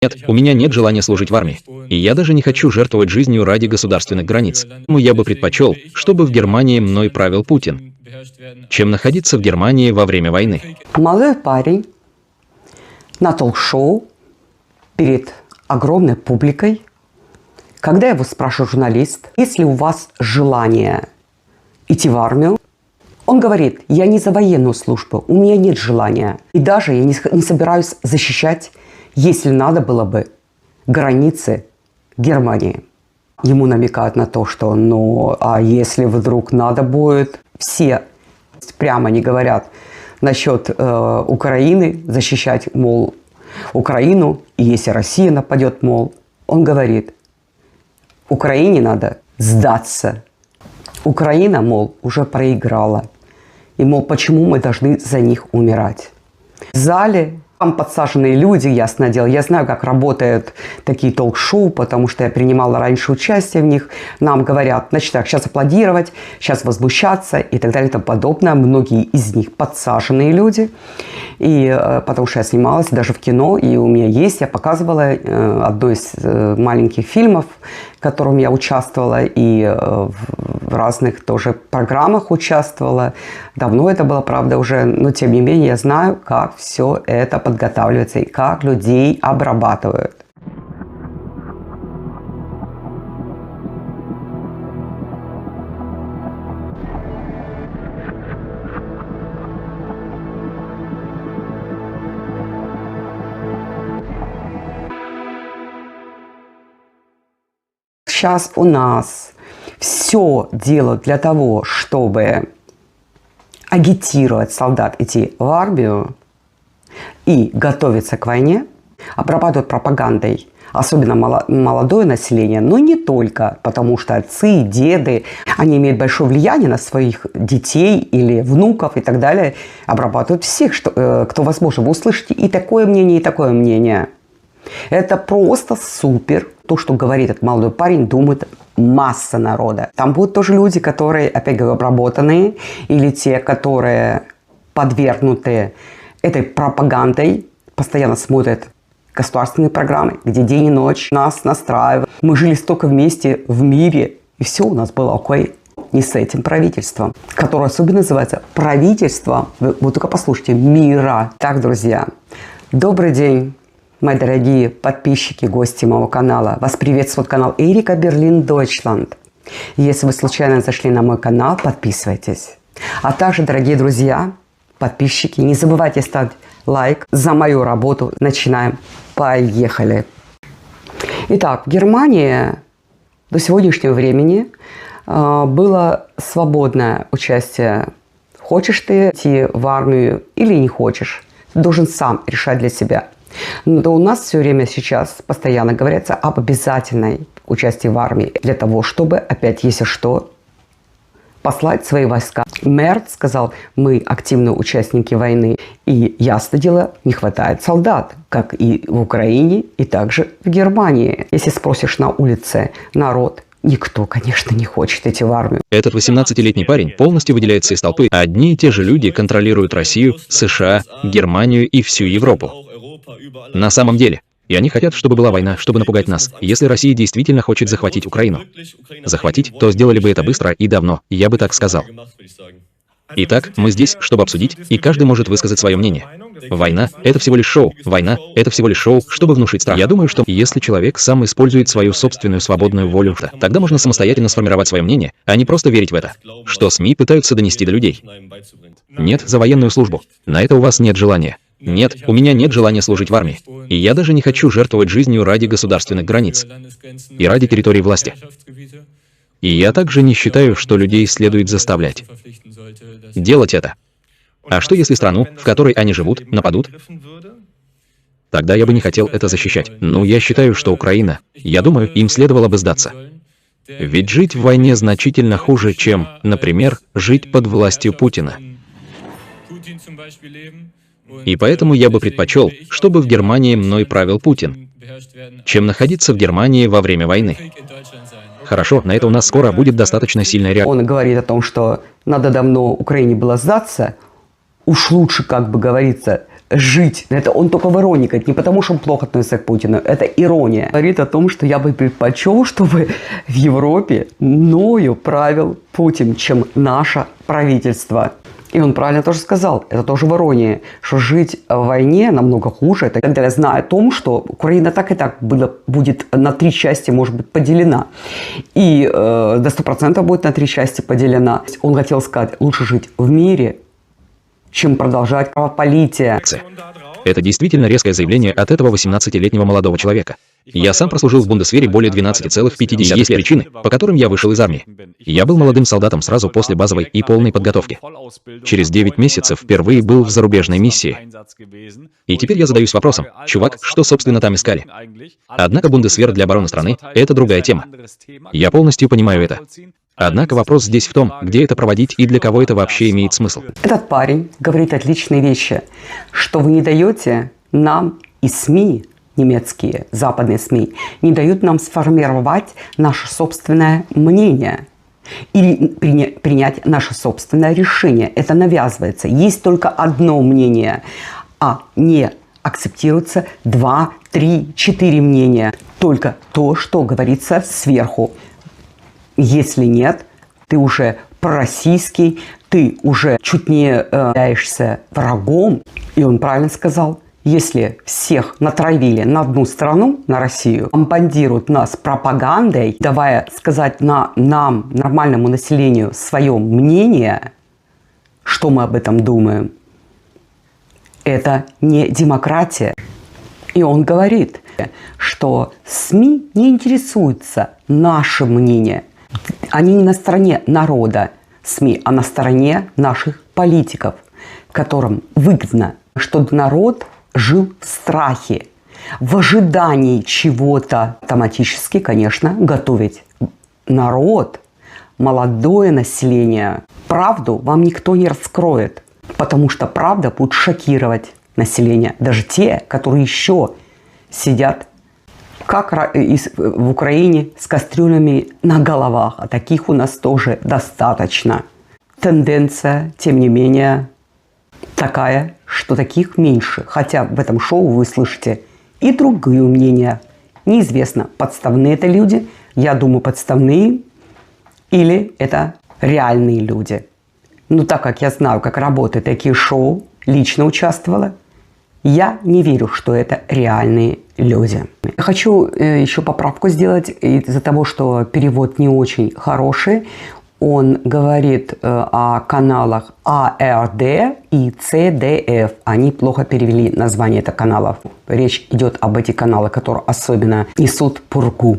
Нет, у меня нет желания служить в армии. И я даже не хочу жертвовать жизнью ради государственных границ. Но я бы предпочел, чтобы в Германии мной правил Путин, чем находиться в Германии во время войны. Молодой парень на ток-шоу перед огромной публикой, когда его спрашивает журналист, есть ли у вас желание идти в армию, он говорит: я не за военную службу, у меня нет желания. И даже я не собираюсь защищать, если надо было бы, границы Германии. Ему намекают на то, что а если вдруг надо будет, все прямо не говорят насчет Украины, защищать, мол, Украину, и если Россия нападет, мол, он говорит: Украине надо сдаться. Украина, мол, уже проиграла. И, мол, почему мы должны за них умирать? В зале там подсаженные люди, ясное дело. Я знаю, как работают такие ток-шоу, потому что я принимала раньше участие в них. Нам говорят: значит так, сейчас аплодировать, сейчас возмущаться и так далее и тому подобное. Многие из них подсаженные люди. И потому что я снималась даже в кино, и у меня есть, я показывала одно из маленьких фильмов, в котором я участвовала, и в разных тоже программах участвовала. Давно это было, правда, уже, но тем не менее я знаю, как все это подготавливается и как людей обрабатывают. Сейчас у нас все делают для того, чтобы агитировать солдат идти в армию и готовиться к войне, обрабатывают пропагандой, особенно молодое население, но не только, потому что отцы, деды, они имеют большое влияние на своих детей или внуков и так далее, обрабатывают всех, кто возможно. Вы услышите и такое мнение, и такое мнение. Это просто супер. То, что говорит этот молодой парень, думает масса народа. Там будут тоже люди, которые, опять говорю, обработанные, или те, которые подвергнуты этой пропагандой, постоянно смотрят государственные программы, где день и ночь нас настраивают. Мы жили столько вместе в мире, и все у нас было окей. Не с этим правительством, которое особенно называется правительство, вы только послушайте, мира. Так, друзья, добрый день. Мои дорогие подписчики, гости моего канала, вас приветствует канал Эрика Берлин Deutschland. Если вы случайно зашли на мой канал, подписывайтесь. А также, дорогие друзья, подписчики, не забывайте ставить лайк за мою работу. Начинаем. Поехали. Итак, в Германии до сегодняшнего времени было свободное участие. Хочешь ты идти в армию или не хочешь. Ты должен сам решать для себя. Но у нас все время сейчас постоянно говорится об обязательной участии в армии для того, чтобы, опять, если что, послать свои войска. Мерц сказал: мы активные участники войны. И, ясно дело, не хватает солдат, как и в Украине, и также в Германии. Если спросишь на улице народ, никто, конечно, не хочет идти в армию. Этот 18-летний парень полностью выделяется из толпы. Одни и те же люди контролируют Россию, США, Германию и всю Европу. На самом деле. И они хотят, чтобы была война, чтобы напугать нас. Если Россия действительно хочет захватить Украину, то сделали бы это быстро и давно, я бы так сказал. Итак, мы здесь, чтобы обсудить, и каждый может высказать свое мнение. Война — это всего лишь шоу. Война — это всего лишь шоу, чтобы внушить страх. Я думаю, что если человек сам использует свою собственную свободную волю, тогда можно самостоятельно сформировать свое мнение, а не просто верить в это, что СМИ пытаются донести до людей. Нет за военную службу. На это у вас нет желания. Нет, у меня нет желания служить в армии. И я даже не хочу жертвовать жизнью ради государственных границ и ради территории власти. И я также не считаю, что людей следует заставлять делать это. А что если страну, в которой они живут, нападут? Тогда я бы не хотел это защищать. Но я считаю, что Украина, я думаю, им следовало бы сдаться. Ведь жить в войне значительно хуже, чем, например, жить под властью Путина. И поэтому я бы предпочел, чтобы в Германии мной правил Путин, чем находиться в Германии во время войны. Хорошо, на это у нас скоро будет достаточно сильная реакция. Он говорит о том, что надо давно Украине было сдаться. Уж лучше, как бы говорится, жить. Это он только в иронии говорит, не потому что он плохо относится к Путину, это ирония. Говорит о том, что я бы предпочел, чтобы в Европе мною правил Путин, чем наше правительство. И он правильно тоже сказал, это тоже в иронии, что жить в войне намного хуже. Это когда я знаю о том, что Украина так и так будет на 3 части, может быть, поделена. И до 100% будет на 3 части поделена. Он хотел сказать, лучше жить в мире, чем продолжать кровопролитие. Это действительно резкое заявление от этого 18-летнего молодого человека. Я сам прослужил в Бундесвере более 12,5. Есть причины, по которым я вышел из армии. Я был молодым солдатом сразу после базовой и полной подготовки. Через 9 месяцев впервые был в зарубежной миссии. И теперь я задаюсь вопросом, чувак, что собственно там искали? Однако Бундесвер для обороны страны – это другая тема. Я полностью понимаю это. Однако вопрос здесь в том, где это проводить и для кого это вообще имеет смысл. Этот парень говорит отличные вещи, что вы не даете нам и СМИ, немецкие, западные СМИ, не дают нам сформировать наше собственное мнение или принять наше собственное решение. Это навязывается. Есть только одно мнение, а не акцептируется 2, 3, 4 мнения. Только то, что говорится сверху. Если нет, ты уже пророссийский, ты уже чуть не являешься врагом. И он правильно сказал, если всех натравили на одну страну, на Россию, бомбардируют нас пропагандой, давая сказать нам, нормальному населению, свое мнение, что мы об этом думаем, это не демократия. И он говорит, что СМИ не интересуются нашим мнением. Они не на стороне народа СМИ, а на стороне наших политиков, которым выгодно, чтобы народ жил в страхе, в ожидании чего-то. Автоматически, конечно, готовить народ, молодое население. Правду вам никто не раскроет, потому что правда будет шокировать население. Даже те, которые еще сидят как в Украине с кастрюлями на головах, а таких у нас тоже достаточно. Тенденция, тем не менее, такая, что таких меньше. Хотя в этом шоу вы слышите и другие мнения. Неизвестно, подставные это люди, я думаю, подставные, или это реальные люди. Но так как я знаю, как работают такие шоу, лично участвовала, я не верю, что это реальные люди. Я хочу еще поправку сделать из-за того, что перевод не очень хороший. Он говорит о каналах АРД и ЦДФ. Они плохо перевели название этих каналов. Речь идет об этих каналах, которые особенно несут пургу,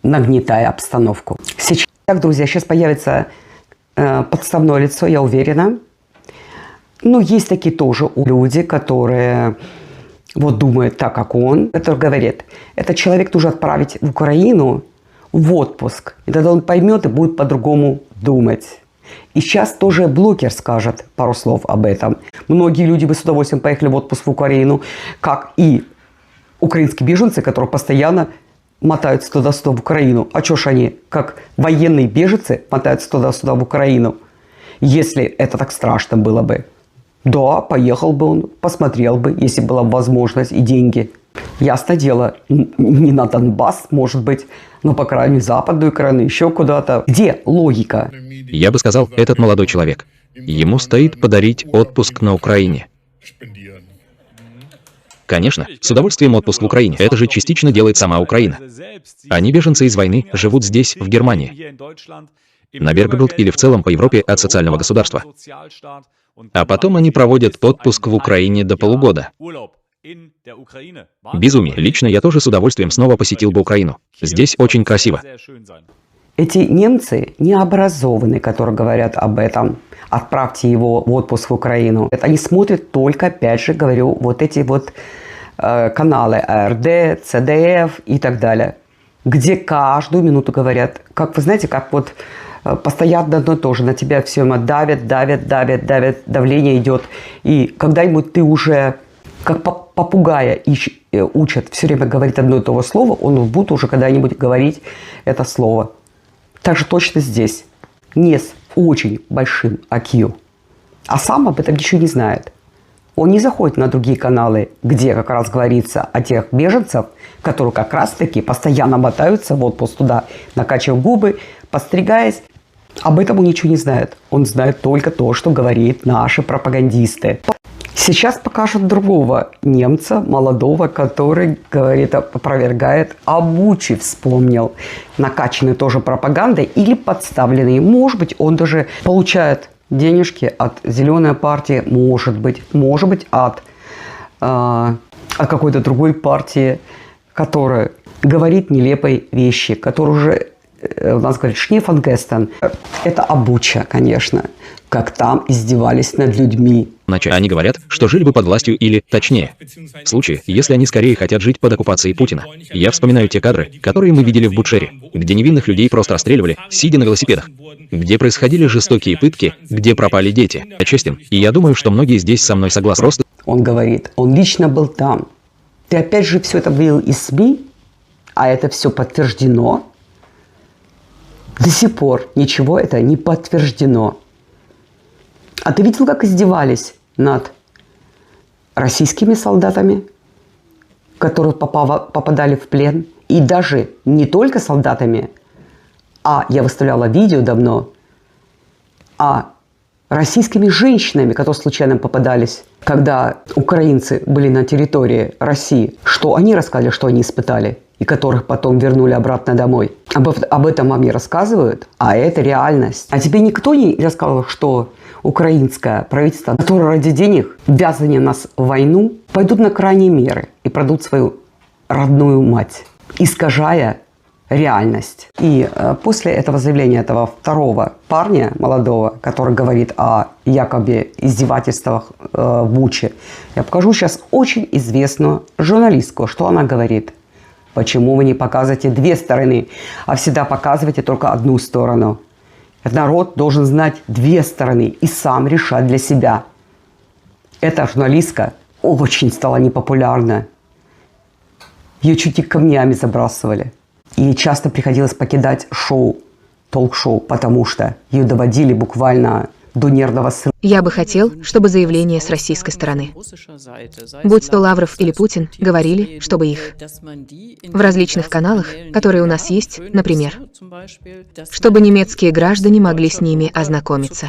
нагнетая обстановку. Сейчас, друзья, сейчас появится подставное лицо, я уверена. Но есть такие тоже люди, которые вот думают так, как он. Который говорит, этот человек нужно отправить в Украину в отпуск. И тогда он поймет и будет по-другому думать. И сейчас тоже блогер скажет пару слов об этом. Многие люди бы с удовольствием поехали в отпуск в Украину, как и украинские беженцы, которые постоянно мотаются туда-сюда в Украину. А что ж они, как военные беженцы, мотаются туда-сюда в Украину? Если это так страшно было бы. Да, поехал бы он, посмотрел бы, если была возможность и деньги. Ясно дело, не на Донбасс, может быть, но по крайней западную Украину, еще куда-то. Где логика? Я бы сказал, этот молодой человек. Ему стоит подарить отпуск на Украине. Конечно, с удовольствием отпуск в Украине. Это же частично делает сама Украина. Они беженцы из войны, живут здесь, в Германии. На Бергбилд или в целом по Европе от социального государства. А потом они проводят отпуск в Украине до полугода. Безумие. Лично я тоже с удовольствием снова посетил бы Украину. Здесь очень красиво. Эти немцы необразованные, которые говорят об этом. Отправьте его в отпуск в Украину. Они смотрят только, опять же, говорю, вот эти вот каналы АРД, ЦДФ и так далее. Где каждую минуту говорят, как вы знаете, как вот постоянно одно и то же, на тебя все давят, давление идет. И когда-нибудь ты уже, как попугая, учат все время говорить одно и то же слово, он будет уже когда-нибудь говорить это слово. Так же точно здесь. Не с очень большим IQ. А сам об этом ничего не знает. Он не заходит на другие каналы, где как раз говорится о тех беженцев, которые как раз-таки постоянно мотаются в отпуск туда, накачивая губы, постригаясь. Об этом он ничего не знает. Он знает только то, что говорит наши пропагандисты. Сейчас покажут другого немца, молодого, который говорит, опровергает, о Буче вспомнил. Накачанный тоже пропагандой или подставленный. Может быть, он даже получает денежки от «Зеленой партии», может быть от какой-то другой партии, которая говорит нелепые вещи, которая уже у нас говорит Шнефангестен. Это Абуча, конечно, как там издевались над людьми. Они говорят, что жили бы под властью или, точнее, в случае, если они скорее хотят жить под оккупацией Путина. Я вспоминаю те кадры, которые мы видели в Бучере, где невинных людей просто расстреливали, сидя на велосипедах, где происходили жестокие пытки, где пропали дети. Я честен, и я думаю, что многие здесь со мной согласны. Просто... Он говорит, он лично был там. Ты опять же все это видел из СМИ, а это все подтверждено. До сих пор ничего это не подтверждено. А ты видел, как издевались над российскими солдатами, которые попадали в плен? И даже не только солдатами, а я выставляла видео давно, а российскими женщинами, которые случайно попадались, когда украинцы были на территории России, что они рассказали, что они испытали, и которых потом вернули обратно домой. Об этом вам не рассказывают, а это реальность. А тебе никто не рассказывал, что украинское правительство, которое ради денег, ввязывания нас в войну, пойдут на крайние меры и продадут свою родную мать, искажая реальность. И после этого заявления этого второго парня, молодого, который говорит о якобы издевательствах в Буче, я покажу сейчас очень известную журналистку, что она говорит. Почему вы не показываете две стороны, а всегда показываете только одну сторону? Народ должен знать две стороны и сам решать для себя. Эта журналистка очень стала непопулярна. Ее чуть не камнями забрасывали. И часто приходилось покидать шоу, толк-шоу, потому что ее доводили буквально до нервного срыва. Я бы хотел, чтобы заявления с российской стороны, будь то Лавров или Путин, говорили, чтобы их в различных каналах, которые у нас есть, например, чтобы немецкие граждане могли с ними ознакомиться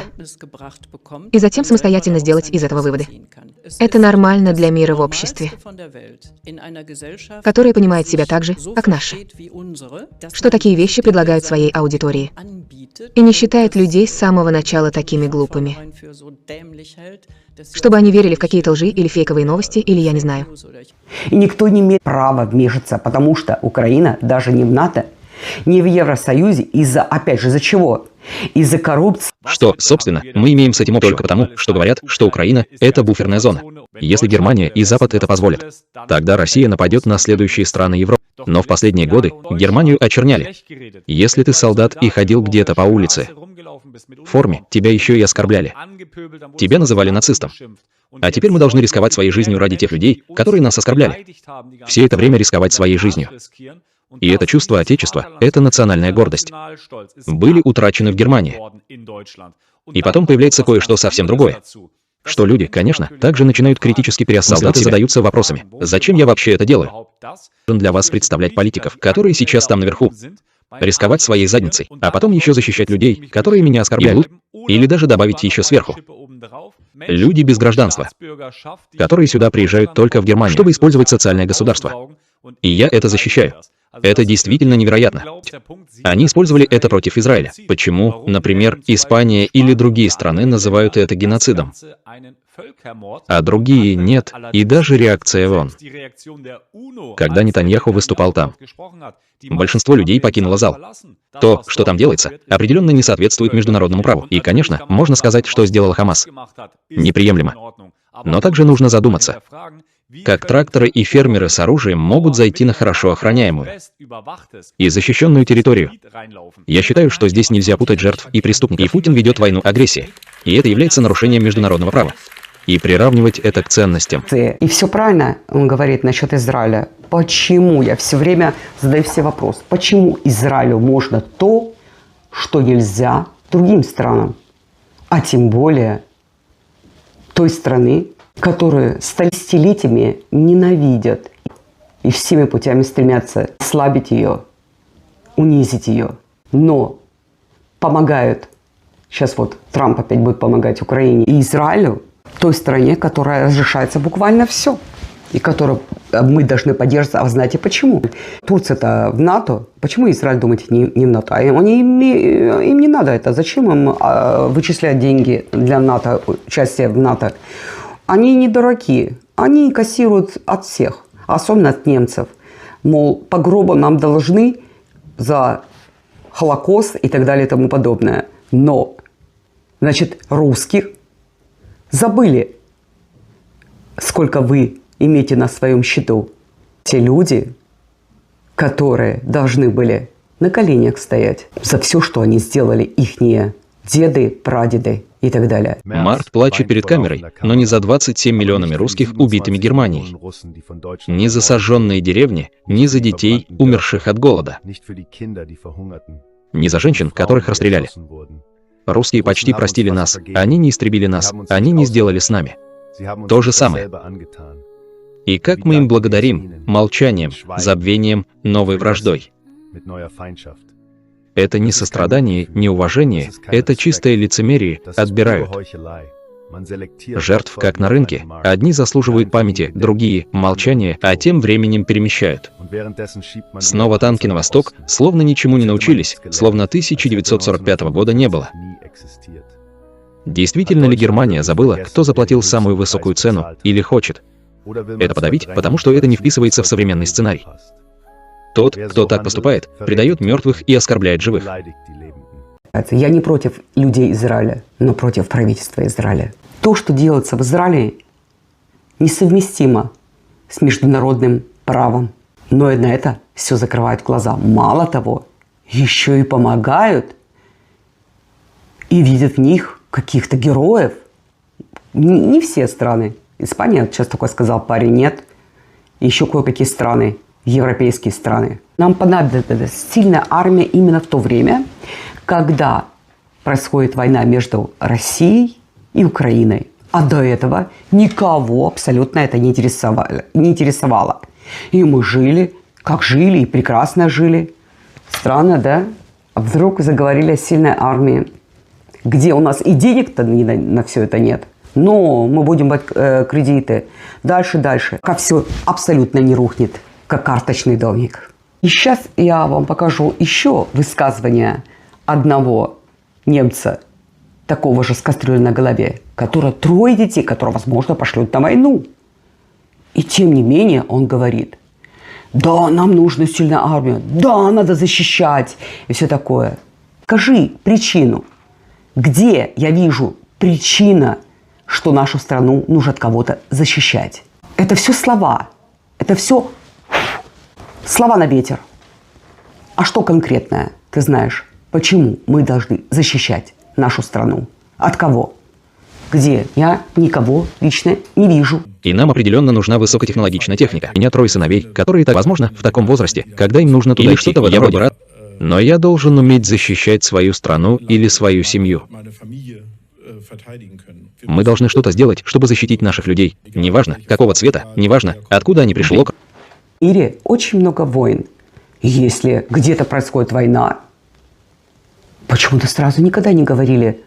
и затем самостоятельно сделать из этого выводы. Это нормально для мира в обществе, которое понимает себя так же, как наше, что такие вещи предлагают своей аудитории и не считает людей с самого начала такими глупыми, чтобы они верили в какие-то лжи или фейковые новости, или я не знаю. И никто не имеет права вмешаться, потому что Украина даже не в НАТО, не в Евросоюзе, из-за, опять же, из-за чего? Из-за коррупции. Что, собственно, мы имеем с этим только потому, что говорят, что Украина – это буферная зона. Если Германия и Запад это позволят, тогда Россия нападет на следующие страны Европы. Но в последние годы Германию очерняли. Если ты солдат и ходил где-то по улице в форме, тебя еще и оскорбляли. Тебя называли нацистом. А теперь мы должны рисковать своей жизнью ради тех людей, которые нас оскорбляли. Все это время рисковать своей жизнью. И это чувство отечества, это национальная гордость, были утрачены в Германии. И потом появляется кое-что совсем другое. Что люди, конечно, также начинают критически переосмыслять. Солдаты задаются вопросами. Зачем я вообще это делаю? Для вас представлять политиков, которые сейчас там наверху. Рисковать своей задницей, а потом еще защищать людей, которые меня оскорбляют. Или даже добавить еще сверху. Люди без гражданства, которые сюда приезжают только в Германию, чтобы использовать социальное государство. И я это защищаю. Это действительно невероятно. Они использовали это против Израиля. Почему, например, Испания или другие страны называют это геноцидом, а другие нет, и даже реакция ООН. Когда Нетаньяху выступал там, большинство людей покинуло зал. То, что там делается, определенно не соответствует международному праву. И, конечно, можно сказать, что сделал Хамас. Неприемлемо. Но также нужно задуматься, как тракторы и фермеры с оружием могут зайти на хорошо охраняемую и защищенную территорию. Я считаю, что здесь нельзя путать жертв и преступников. И Путин ведет войну агрессии. И это является нарушением международного права. И приравнивать это к ценностям. И все правильно он говорит насчет Израиля. Почему? Я все время задаю все вопросы. Почему Израилю можно то, что нельзя другим странам? А тем более той страны, которые столетиями ненавидят и всеми путями стремятся ослабить ее, унизить ее, но помогают. Сейчас вот Трамп опять будет помогать Украине и Израилю, той стране, которая разрешается буквально все. И которую мы должны поддерживать. А вы знаете почему? Турция-то в НАТО. Почему Израиль, думаете, не в НАТО? А им не надо это. Зачем им вычислять деньги для НАТО, участие в НАТО? Они не дураки. Они кассируют от всех. Особенно от немцев. Мол, по гробу нам должны за Холокост и так далее и тому подобное. Но, значит, русских забыли, сколько вы имейте на своем счету. Те люди, которые должны были на коленях стоять за все, что они сделали, ихние деды, прадеды и так далее. Март плачет перед камерой, но не за 27 миллионами русских, убитыми Германией. Не за сожженные деревни, не за детей, умерших от голода. Не за женщин, которых расстреляли. Русские почти простили нас, они не истребили нас, они не сделали с нами. То же самое. И как мы им благодарим молчанием, забвением, новой враждой. Это не сострадание, не уважение, это чистое лицемерие, отбирают. Жертв, как на рынке, одни заслуживают памяти, другие — молчания, а тем временем перемещают. Снова танки на восток, словно ничему не научились, словно 1945 года не было. Действительно ли Германия забыла, кто заплатил самую высокую цену, или хочет это подавить, потому что это не вписывается в современный сценарий? Тот, кто так поступает, предает мертвых и оскорбляет живых. Я не против людей Израиля, но против правительства Израиля. То, что делается в Израиле, несовместимо с международным правом. Но и на это все закрывают глаза. Мало того, еще и помогают и видят в них каких-то героев. Не все страны. Испания, сейчас такой сказал парень, нет. Еще кое-какие страны, европейские страны. Нам понадобится сильная армия именно в то время, когда происходит война между Россией и Украиной. А до этого никого абсолютно это не интересовало. И мы жили, как жили, и прекрасно жили. Странно, да? А вдруг заговорили о сильной армии, где у нас и денег-то на все это нет. Но мы будем брать кредиты. Дальше. Как все абсолютно не рухнет, как карточный домик. И сейчас я вам покажу еще высказывание одного немца, такого же с кастрюлей на голове, который 3 детей, которые, возможно, пошлют на войну. И тем не менее он говорит: да, нам нужна сильная армия, да, надо защищать и все такое. Скажи причину, где я вижу причина, что нашу страну нужно от кого-то защищать. Это все слова. Это все слова на ветер. А что конкретное? Ты знаешь, почему мы должны защищать нашу страну? От кого? Где? Я никого лично не вижу. И нам определенно нужна высокотехнологичная техника. У меня 3 сыновей, которые, так возможно, в таком возрасте, когда им нужно туда что-то в этом роде. Но я должен уметь защищать свою страну или свою семью. Мы должны что-то сделать, чтобы защитить наших людей. Неважно, какого цвета, неважно, откуда они пришли. В мире очень много войн. Если где-то происходит война, почему-то сразу никогда не говорили,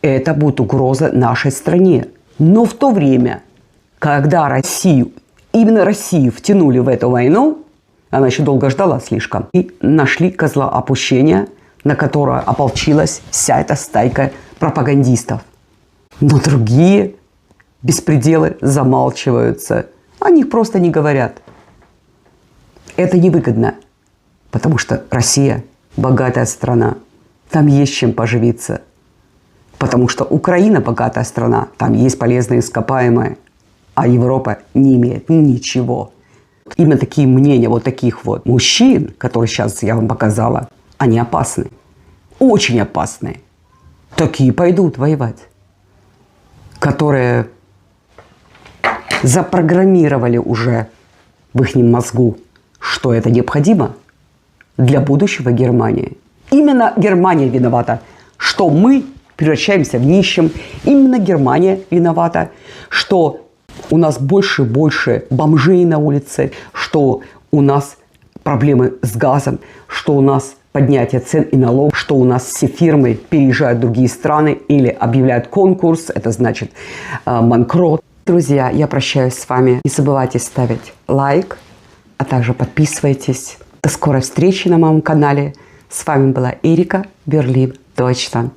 это будет угроза нашей стране. Но в то время, когда именно Россию втянули в эту войну, она еще долго ждала слишком, и нашли козла отпущения, на которое ополчилась вся эта стайка пропагандистов. Но другие беспределы замалчиваются. О них просто не говорят. Это невыгодно, потому что Россия богатая страна. Там есть чем поживиться. Потому что Украина богатая страна. Там есть полезные ископаемые. А Европа не имеет ничего. Именно такие мнения вот таких вот мужчин, которые сейчас я вам показала, они опасны. Очень опасны. Такие пойдут воевать. Которые запрограммировали уже в их мозгу, что это необходимо для будущего Германии. Именно Германия виновата, что мы превращаемся в нищим. Именно Германия виновата, что у нас больше и больше бомжей на улице, что у нас проблемы с газом, что у нас поднятие цен и налогов, что у нас все фирмы переезжают в другие страны или объявляют конкурс, это значит банкрот. Друзья, я прощаюсь с вами. Не забывайте ставить лайк, а также подписывайтесь. До скорой встречи на моем канале. С вами была Эрика, Берлин, Deutschland.